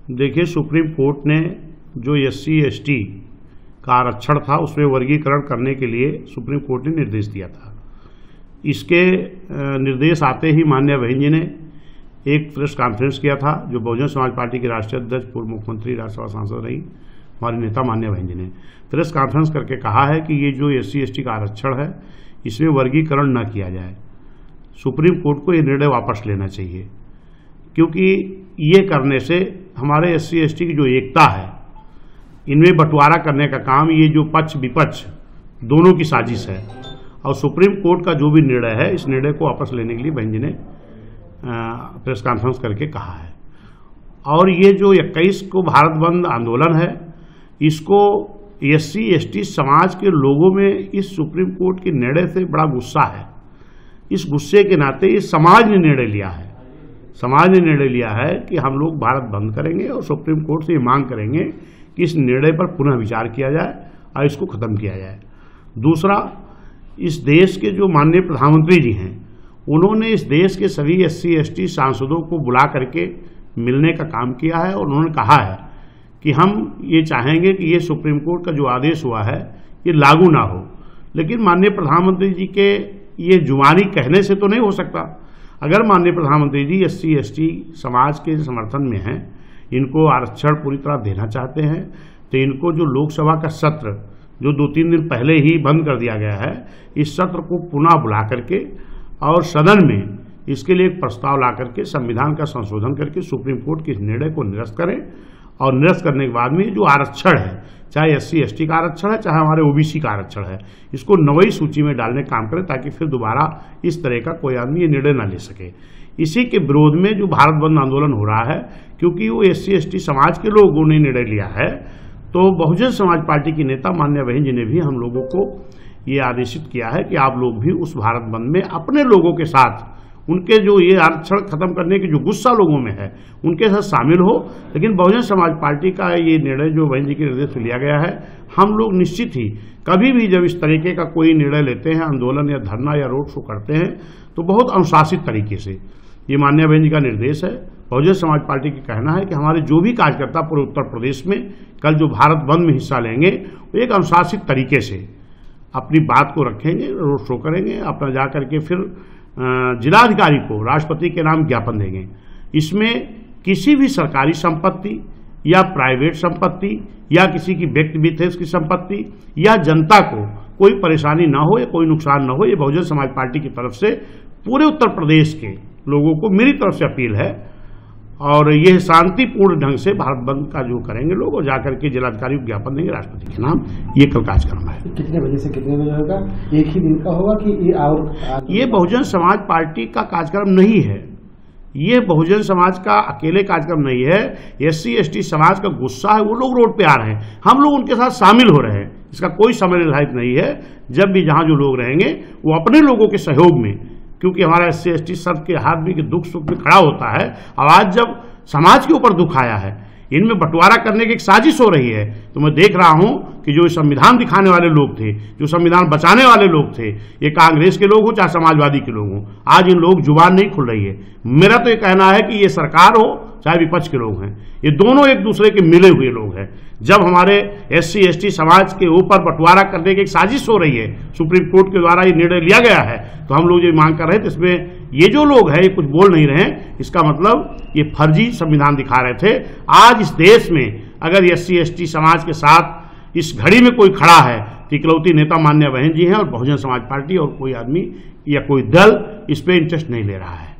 देखिए, supreme court ने जो SC/ST का आरक्षण था उसमें वर्गीकरण करने के लिए सुप्रीम कोर्ट ने निर्देश दिया था। इसके निर्देश आते ही माननीय बहन जी ने एक प्रेस कॉन्फ्रेंस किया था, जो बहुजन समाज पार्टी के राष्ट्रीय अध्यक्ष, पूर्व मुख्यमंत्री, राज्यसभा सांसद रही हमारी नेता माननीय बहन जी ने प्रेस कॉन्फ्रेंस करके कहा है कि ये जो SC/ST का आरक्षण है इसमें वर्गीकरण न किया जाए। सुप्रीम कोर्ट को ये निर्णय वापस लेना चाहिए, क्योंकि ये करने से हमारे SC/ST की जो एकता है, इनमें बंटवारा करने का काम ये जो पक्ष विपक्ष दोनों की साजिश है। और सुप्रीम कोर्ट का जो भी निर्णय है, इस निर्णय को वापस लेने के लिए बहन जी ने प्रेस कॉन्फ्रेंस करके कहा है। और ये जो 21 को भारत बंद आंदोलन है, इसको SC/ST समाज के लोगों में इस सुप्रीम कोर्ट के निर्णय से बड़ा गुस्सा है। इस गुस्से के नाते इस समाज ने निर्णय लिया है, समाज ने निर्णय लिया है कि हम लोग भारत बंद करेंगे और सुप्रीम कोर्ट से ये मांग करेंगे कि इस निर्णय पर पुनः विचार किया जाए और इसको खत्म किया जाए। दूसरा, इस देश के जो माननीय प्रधानमंत्री जी हैं, उन्होंने इस देश के सभी SC/ST सांसदों को बुला करके मिलने का काम किया है और उन्होंने कहा है कि हम ये चाहेंगे कि ये सुप्रीम कोर्ट का जो आदेश हुआ है ये लागू ना हो। लेकिन माननीय प्रधानमंत्री जी के ये जुबानी कहने से तो नहीं हो सकता। अगर माननीय प्रधानमंत्री जी SC/ST समाज के समर्थन में हैं, इनको आरक्षण पूरी तरह देना चाहते हैं, तो इनको जो लोकसभा का सत्र जो 2-3 दिन पहले ही बंद कर दिया गया है, इस सत्र को पुनः बुला करके और सदन में इसके लिए एक प्रस्ताव ला करके संविधान का संशोधन करके सुप्रीम कोर्ट के इस निर्णय को निरस्त करें। और निरस्त करने के बाद में जो आरक्षण है, चाहे SC/ST का आरक्षण है, चाहे हमारे OBC का आरक्षण है, इसको नई सूची में डालने का काम करें, ताकि फिर दोबारा इस तरह का कोई आदमी ये निर्णय ना ले सके। इसी के विरोध में जो भारत बंद आंदोलन हो रहा है, क्योंकि वो SC/ST समाज के लोगों ने निर्णय लिया है, तो बहुजन समाज पार्टी की नेता माननीय बहन जी ने भी हम लोगों को ये आदेशित किया है कि आप लोग भी उस भारत बंद में अपने लोगों के साथ, उनके जो ये आरक्षण खत्म करने की जो गुस्सा लोगों में है, उनके साथ शामिल हो। लेकिन बहुजन समाज पार्टी का ये निर्णय जो बहन जी के निर्देश से लिया गया है, हम लोग निश्चित ही कभी भी जब इस तरीके का कोई निर्णय लेते हैं, आंदोलन या धरना या रोड शो करते हैं, तो बहुत अनुशासित तरीके से, ये माननीय बहन जी का निर्देश है। बहुजन समाज पार्टी का कहना है कि हमारे जो भी कार्यकर्ता पूरे उत्तर प्रदेश में कल जो भारत बंद में हिस्सा लेंगे, वो एक अनुशासित तरीके से अपनी बात को रखेंगे, रोड शो करेंगे, अपना जा करके फिर जिलाधिकारी को राष्ट्रपति के नाम ज्ञापन देंगे। इसमें किसी भी सरकारी संपत्ति या प्राइवेट संपत्ति या किसी की व्यक्ति विशेष की संपत्ति या जनता को कोई परेशानी ना हो या कोई नुकसान ना हो, ये बहुजन समाज पार्टी की तरफ से पूरे उत्तर प्रदेश के लोगों को मेरी तरफ से अपील है। और यह शांतिपूर्ण ढंग से भारत बंद का जो करेंगे लोग, और जाकर के जिलाधिकारी को ज्ञापन देंगे राष्ट्रपति के नाम। ये कल कार्यक्रम है। कितने बजे से कितने बजे होगा? एक ही दिन का होगा कि ये बहुजन समाज पार्टी का कार्यक्रम नहीं है, ये बहुजन समाज का अकेले कार्यक्रम नहीं है। SC/ST समाज का गुस्सा है, वो लोग रोड पे आ रहे हैं, हम लोग उनके साथ शामिल हो रहे हैं। इसका कोई समय निर्धारित नहीं है। जब भी जहाँ जो लोग रहेंगे वो अपने लोगों के सहयोग में, क्योंकि हमारा SC/ST सबके आदमी के दुख सुख में खड़ा होता है। और आज जब समाज के ऊपर दुख आया है, इनमें बंटवारा करने की एक साजिश हो रही है, तो मैं देख रहा हूं कि जो संविधान दिखाने वाले लोग थे, जो संविधान बचाने वाले लोग थे, ये कांग्रेस के लोग हो चाहे समाजवादी के लोग हो, आज इन लोग जुबान नहीं खुल रही है। मेरा तो ये कहना है कि ये सरकार हो चाहे विपक्ष के लोग हैं, ये दोनों एक दूसरे के मिले हुए लोग हैं। जब हमारे SC/ST समाज के ऊपर बंटवारा करने की एक साजिश हो रही है, सुप्रीम कोर्ट के द्वारा ये निर्णय लिया गया है, तो हम लोग जो मांग कर रहे थे, इसमें ये जो लोग हैं ये कुछ बोल नहीं रहे हैं, इसका मतलब ये फर्जी संविधान दिखा रहे थे। आज इस देश में अगर SC/ST समाज के साथ इस घड़ी में कोई खड़ा है, तो इकलौती नेता माननीय बहन जी हैं और बहुजन समाज पार्टी, और कोई आदमी या कोई दल इस पर इंटरेस्ट नहीं ले रहा है।